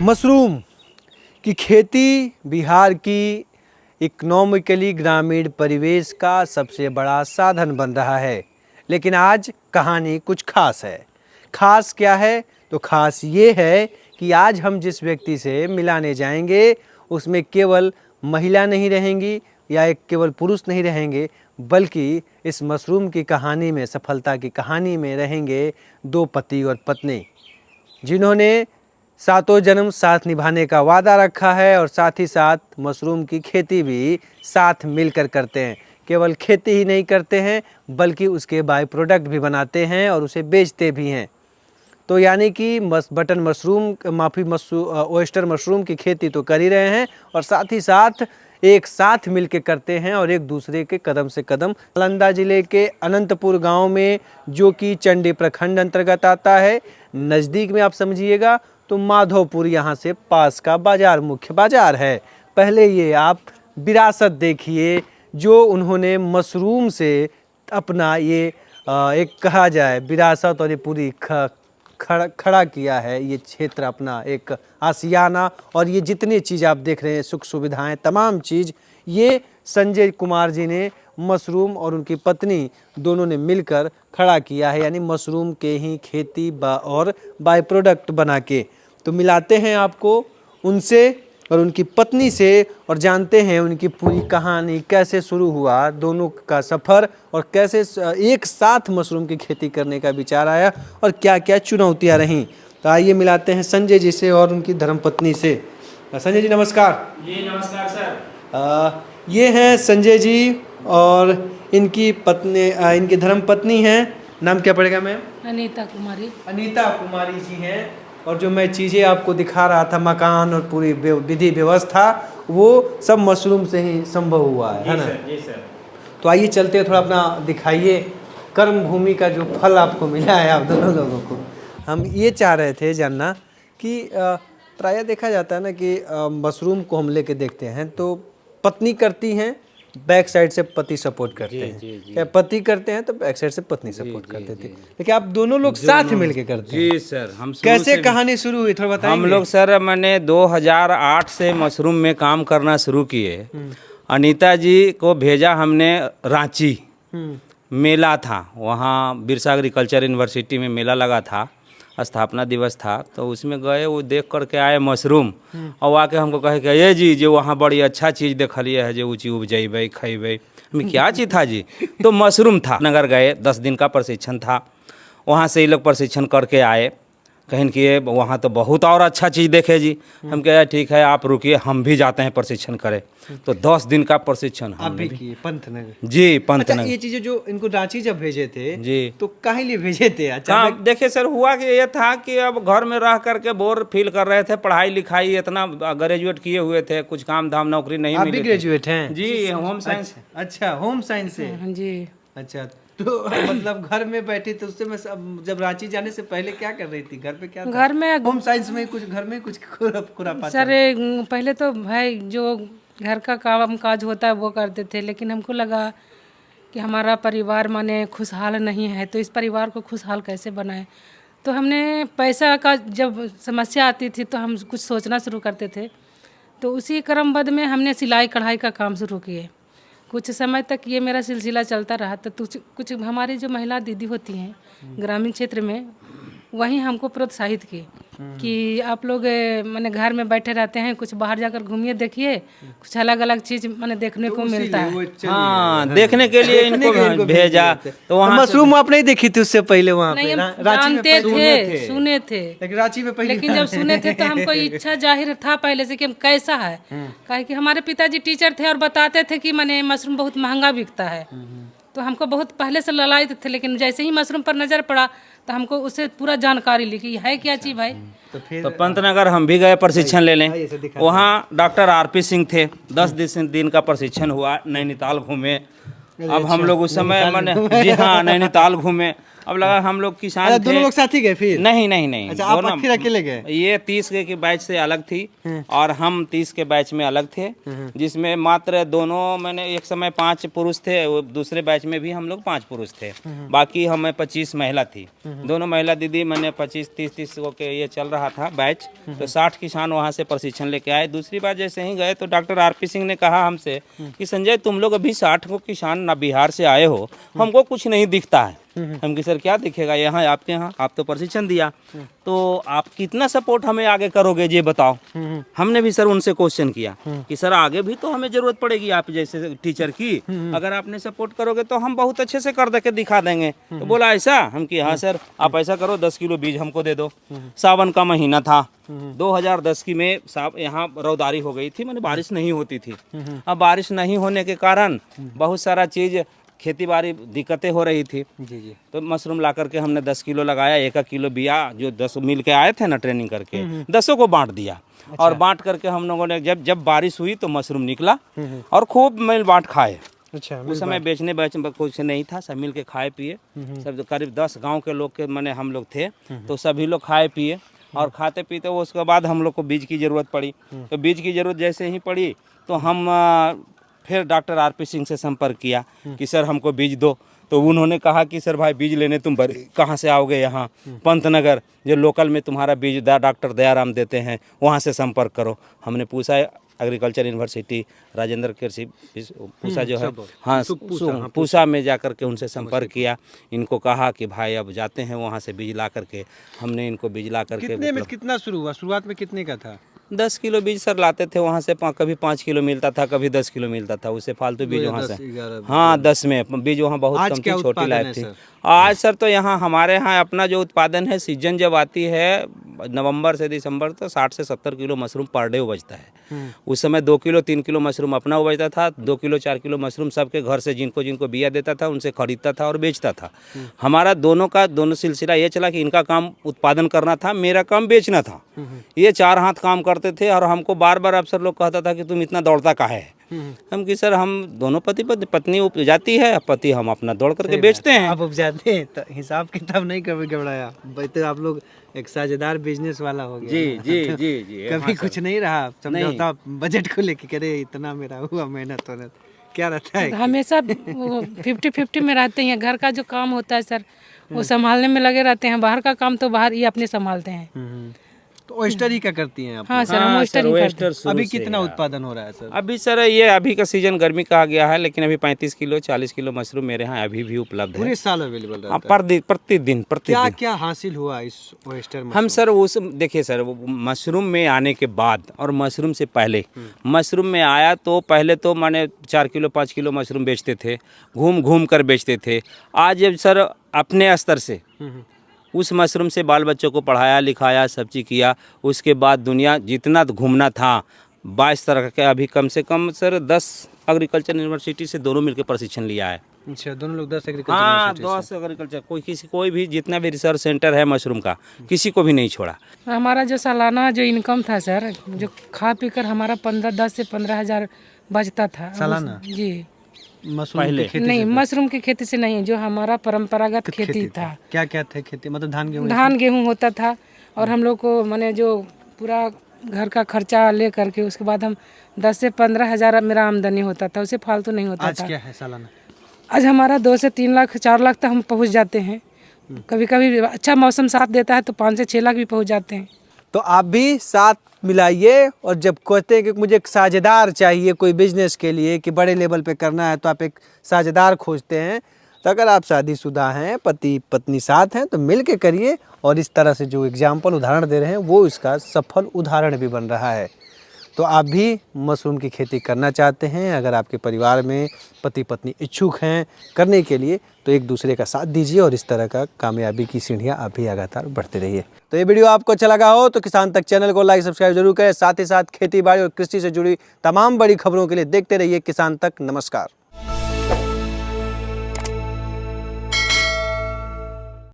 Mushroom की खेती बिहार की इकोनॉमिकली ग्रामीण परिवेश का सबसे बड़ा साधन बन रहा है। लेकिन आज कहानी कुछ खास है। खास क्या है? तो खास ये है कि आज हम जिस व्यक्ति से मिलाने जाएंगे उसमें केवल महिला नहीं रहेंगी या एक केवल पुरुष नहीं रहेंगे, बल्कि इस मशरूम की कहानी में, सफलता की कहानी में रहेंगे दो पति और पत्नी, जिन्होंने सातों जन्म साथ निभाने का वादा रखा है और साथ ही साथ मशरूम की खेती भी साथ मिलकर करते हैं। केवल खेती ही नहीं करते हैं बल्कि उसके बाय प्रोडक्ट भी बनाते हैं और उसे बेचते भी हैं। तो यानी कि बटन मशरूम ओयस्टर मशरूम की खेती तो कर ही रहे हैं और साथ ही साथ एक साथ मिलके करते हैं और एक दूसरे के कदम से कदम। नालंदा जिले के अनंतपुर गांव में, जो कि चंडी प्रखंड अंतर्गत आता है, नज़दीक में आप समझिएगा तो माधोपुर यहाँ से पास का बाजार, मुख्य बाजार है। पहले ये आप विरासत देखिए जो उन्होंने मशरूम से अपना ये एक कहा जाए विरासत और ये पूरी खड़ा किया है, ये क्षेत्र अपना एक आशियाना। और ये जितनी चीज़ आप देख रहे हैं, सुख सुविधाएं, तमाम चीज़, ये संजय कुमार जी ने, मशरूम और उनकी पत्नी दोनों ने मिलकर खड़ा किया है, यानी मशरूम के ही खेती और बाय प्रोडक्ट बना के। तो मिलाते हैं आपको उनसे और उनकी पत्नी से और जानते हैं उनकी पूरी कहानी, कैसे शुरू हुआ दोनों का सफ़र और कैसे एक साथ मशरूम की खेती करने का विचार आया और क्या क्या चुनौतियां रहीं। तो आइए मिलाते हैं संजय जी से और उनकी धर्मपत्नी से। संजय जी नमस्कार। जी नमस्कार सर। ये हैं संजय जी और इनकी पत्नी, इनकी धर्मपत्नी हैं। नाम क्या पड़ेगा मैम? अनीता कुमारी। अनीता कुमारी जी हैं। और जो मैं चीज़ें आपको दिखा रहा था, मकान और पूरी विधि व्यवस्था, वो सब मशरूम से ही संभव हुआ है ना? जी सर। तो आइए चलते हैं, थोड़ा अपना दिखाइए कर्म भूमि का जो फल आपको मिला है आप दोनों लोगों को। हम ये चाह रहे थे जानना कि प्रायः देखा जाता है ना कि मशरूम को हम लेके देखते हैं तो पत्नी करती हैं, बैक साइड से पति सपोर्ट करते हैं। क्या पति करते हैं तो बैक साइड से पत्नी सपोर्ट करते थे, लेकिन आप दोनों लोग साथ मिलके करते हैं। जी सर। हम कैसे कहानी शुरू हुई थोड़ा बताएंगे? हम लोग सर मैंने 2008 से मशरूम में काम करना शुरू किए। अनीता जी को भेजा हमने रांची, मेला था वहाँ, बिरसा एग्रीकल्चर यूनिवर्सिटी में मेला लगा था, स्थापना दिवस था, तो उसमें गए, वो देख करके आए मशरूम और आके हमको कहे कि ये जी जो वहाँ बड़ी अच्छा चीज़ देखलिए है, जो ऊँची उपजेबे खैबे। हमें क्या चीज़ था जी? तो मशरूम था। नगर गए, 10 दिन का प्रशिक्षण था, वहाँ से ये लोग प्रशिक्षण करके आए। कहें कि ये वहाँ तो बहुत और अच्छा चीज़ देखे जी। हम कहे ठीक है आप रुकिए, हम भी जाते हैं प्रशिक्षण करें। तो 10 दिन का प्रशिक्षण हमने भी पंतनगर। जी, पंतनगर। अच्छा, ये चीजें जो इनको रांची जब भेजे थे जी, तो काहे लिए भेजे थे? हाँ देखिए सर, हुआ कि ये था कि अब घर में रह करके बोर फील कर रहे थे, पढ़ाई लिखाई इतना ग्रेजुएट किए हुए थे, कुछ काम धाम नौकरी नहीं मिली। आप भी ग्रेजुएट हैं? जी, होम साइंस। अच्छा, होम साइंस से। हाँ जी। अच्छा, तो मतलब घर में बैठी तो उससे मैं जब रांची जाने से पहले क्या कर रही थी? घर पे क्या था? घर में होम साइंस में कुछ घर में कुछ खुरापात सर पहले तो भाई जो घर का काम काज होता है वो करते थे, लेकिन हमको लगा कि हमारा परिवार माने खुशहाल नहीं है, तो इस परिवार को खुशहाल कैसे बनाएं। तो हमने पैसा का जब समस्या आती थी तो हम कुछ सोचना शुरू करते थे। तो उसी क्रमबद्ध में हमने सिलाई कढ़ाई का काम शुरू किए। कुछ समय तक ये मेरा सिलसिला चलता रहा। तो कुछ हमारी जो महिला दीदी होती हैं ग्रामीण क्षेत्र में, वहीं हमको प्रोत्साहित की कि आप लोग माने घर में बैठे रहते हैं, कुछ बाहर जाकर घूमिए, देखिए कुछ अलग अलग चीज़ माने देखने को मिलता है। हाँ, देखने के लिए इनको भेजा। तो वहाँ मशरूम आप नहीं देखी थी उससे पहले वहाँ नहीं, पे? हम जानते थे, सुने थे, लेकिन रांची में पहले, लेकिन जब सुने थे तो हमको इच्छा जाहिर था पहले से कि हम कैसा है। काहे कि हमारे पिताजी टीचर थे और बताते थे कि माने मशरूम बहुत महंगा बिकता है। तो हमको बहुत पहले से ललायत थे, लेकिन जैसे ही मशरूम पर नज़र पड़ा तो हमको उससे पूरा जानकारी ली कि है क्या चीज़ भाई। तो पंतनगर हम भी गए प्रशिक्षण लेने। वहाँ डॉक्टर आरपी सिंह थे। 10 दिन का प्रशिक्षण हुआ। नैनीताल घूमे। अब हम लोग उस समय मैंने, जी हाँ, नैनीताल घूमे। अब लगा हम लोग किसान अच्छा, थे। दोनों लोग साथ ही गए फिर? नहीं नहीं नहीं, अच्छा, आप दोनों- फिर अकेले गए? ये 30 के बैच से अलग थी और हम 30 के बैच में अलग थे, जिसमें मात्र दोनों मैंने एक समय 5 पुरुष थे, वो दूसरे बैच में भी हम लोग 5 पुरुष थे, बाकी हमें 25 महिला थी। दोनों महिला दीदी, मैंने 25-30 को के ये चल रहा था बैच, तो 60 किसान वहाँ से प्रशिक्षण लेके आए। दूसरी बार जैसे ही गए तो डॉक्टर आरपी सिंह ने कहा हमसे कि संजय तुम लोग अभी 60 को किसान ना बिहार से आए हो, हमको कुछ नहीं दिखता है। हम कि सर क्या दिखेगा, यहाँ आपके यहाँ आप तो प्रशिक्षण दिया, तो आप कितना सपोर्ट हमें आगे करोगे ये बताओ। हमने भी सर उनसे क्वेश्चन किया कि सर आगे भी तो हमें जरूरत पड़ेगी आप जैसे टीचर की, अगर आपने सपोर्ट करोगे तो हम बहुत अच्छे से कर के दिखा देंगे। तो बोला ऐसा, हम कि हाँ सर आप ऐसा करो 10 किलो बीज हमको दे दो। सावन का महीना था 2010 की में, यहाँ रौदारी हो गई थी, मैंने बारिश नहीं होती थी। अब बारिश नहीं होने के कारण बहुत सारा चीज खेती बाड़ी दिक्कतें हो रही थी। जी जी। तो मशरूम ला करके हमने 10 किलो लगाया, 1 किलो बिया जो 10 मिल के आए थे ना ट्रेनिंग करके, 10 को बांट दिया। और बांट करके हम लोगों ने जब बारिश हुई तो मशरूम निकला और खूब मिल बांट खाए। अच्छा, उस समय बेचने कुछ नहीं था, सब मिल के खाए पिए। सब करीब 10 गांव के लोग के मैंने हम लोग थे, तो सभी लोग खाए पिए और खाते पीते। उसके बाद हम लोग को बीज की ज़रूरत पड़ी, तो बीज की ज़रूरत जैसे ही पड़ी तो हम फिर डॉक्टर आरपी सिंह से संपर्क किया कि सर हमको बीज दो। तो उन्होंने कहा कि सर भाई बीज लेने तुम कहाँ से आओगे, यहाँ पंतनगर जो लोकल में तुम्हारा बीज डॉक्टर दयाराम देते हैं, वहाँ से संपर्क करो। हमने पूछा एग्रीकल्चर यूनिवर्सिटी राजेंद्र कृषि पूछा जो है, हाँ पूछा में जा कर के उनसे संपर्क किया। इनको कहा कि भाई अब जाते हैं वहाँ से बीज ला करके। हमने इनको बीज ला करके कितने में कितना शुरू हुआ? शुरुआत में कितने का था? 10 किलो बीज सर लाते थे वहाँ से, कभी 5 किलो मिलता था, कभी 10 किलो मिलता था। उससे फालतू बीज वहाँ से, हाँ 10 में बीज वहाँ बहुत कम थी, छोटी लाइफ थी। आज सर तो यहाँ हमारे यहाँ अपना जो उत्पादन है, सीजन जब आती है नवंबर से दिसंबर, तो 60 से 70 किलो मशरूम पर डे उपजता है। उस समय 2 किलो 3 किलो मशरूम अपना उपजता था, 2 किलो 4 किलो मशरूम सबके घर से जिनको जिनको बिया देता था उनसे खरीदता था और बेचता था। हमारा दोनों सिलसिला ये चला कि इनका काम उत्पादन करना था, मेरा काम बेचना था। ये 4 हाथ काम करते थे और हमको बार बार अफसर लोग कहता था कि तुम इतना दौड़ता काहे है। हम कि सर हम दोनों पत्नी उपजाती है, पति हम अपना दौड़ करके बेचते हैं। आप उपजाते हैं तो हिसाब किताब नहीं कभी घबराया भाई, तो आप लोग एक साझेदार बिजनेस वाला हो गया। जी ना? जी तो जी जी, कभी कुछ नहीं रहा समझौता बजट को लेके, करे इतना मेरा हुआ मेहनत क्या रहता है? हमेशा 50-50 में रहते हैं। घर का जो काम होता है सर वो संभालने में लगे रहते हैं, बाहर का काम तो बाहर ही अपने संभालते हैं। तो ओयस्टर ही क्या करती हैं आप? हाँ सर, हम हाँ oyster सर, ही करते हैं। oyster शुरू अभी से कितना है। उत्पादन हो रहा है सर? अभी सर ये अभी का सीजन गर्मी कहा गया है, लेकिन अभी 35 किलो 40 किलो मशरूम मेरे यहाँ अभी भी उपलब्ध है। पूरे साल अवेलेबल रहता हाँ, है? प्रतिदिन क्या क्या हासिल हुआ इस ओयस्टर में? हम सर उस देखिए सर, वो मशरूम में आने के बाद और मशरूम से पहले, मशरूम में आया तो पहले तो मैंने 4 किलो 5 किलो मशरूम बेचते थे, घूम घूम कर बेचते थे। आज जब सर अपने स्तर से उस मशरूम से बाल बच्चों को पढ़ाया लिखाया सब चीज़ किया, उसके बाद दुनिया जितना घूमना था 22 तरह के, अभी कम से कम सर 10 एग्रीकल्चर यूनिवर्सिटी से दोनों मिलकर प्रशिक्षण लिया है। अच्छा, दोनों लोग 10 एग्रीकल्चर हाँ यूनिवर्सिटी 10 एग्रीकल्चर, कोई भी जितना भी रिसर्च सेंटर है मशरूम का, किसी को भी नहीं छोड़ा। हमारा जो सालाना जो इनकम था सर, जो खा पी कर हमारा 10 से 15 हज़ार बचता था सालाना? जी। मशरूम की खेती नहीं, से? मशरूम की खेती से नहीं, जो हमारा परंपरागत खेती था। क्या क्या थे खेती? मतलब धान गेहूँ होता था और हम लोग को माने जो पूरा घर का खर्चा ले करके उसके बाद हम 10 से 15 हज़ार मेरा आमदनी होता था, उससे फालतू नहीं होता आज था। क्या है सालाना? आज हमारा 2 से 3 लाख 4 लाख तक हम पहुंच जाते हैं। कभी कभी अच्छा मौसम साथ देता है तो 5 से 6 लाख भी पहुंच जाते हैं। तो आप भी साथ मिलाइए, और जब कहते हैं कि मुझे एक साझेदार चाहिए कोई बिजनेस के लिए कि बड़े लेवल पे करना है, तो आप एक साझेदार खोजते हैं। तो अगर आप शादीशुदा हैं, पति पत्नी साथ हैं, तो मिल के करिए। और इस तरह से जो एग्जाम्पल उदाहरण दे रहे हैं वो इसका सफल उदाहरण भी बन रहा है। तो आप भी मशरूम की खेती करना चाहते हैं, अगर आपके परिवार में पति पत्नी इच्छुक हैं करने के लिए, तो एक दूसरे का साथ दीजिए और इस तरह का कामयाबी की सीढ़ियाँ आप भी लगातार बढ़ते रहिए। तो ये वीडियो आपको अच्छा लगा हो तो किसान तक चैनल को लाइक सब्सक्राइब जरूर करें। साथ ही साथ खेती बाड़ी और कृषि से जुड़ी तमाम बड़ी खबरों के लिए देखते रहिए किसान तक। नमस्कार।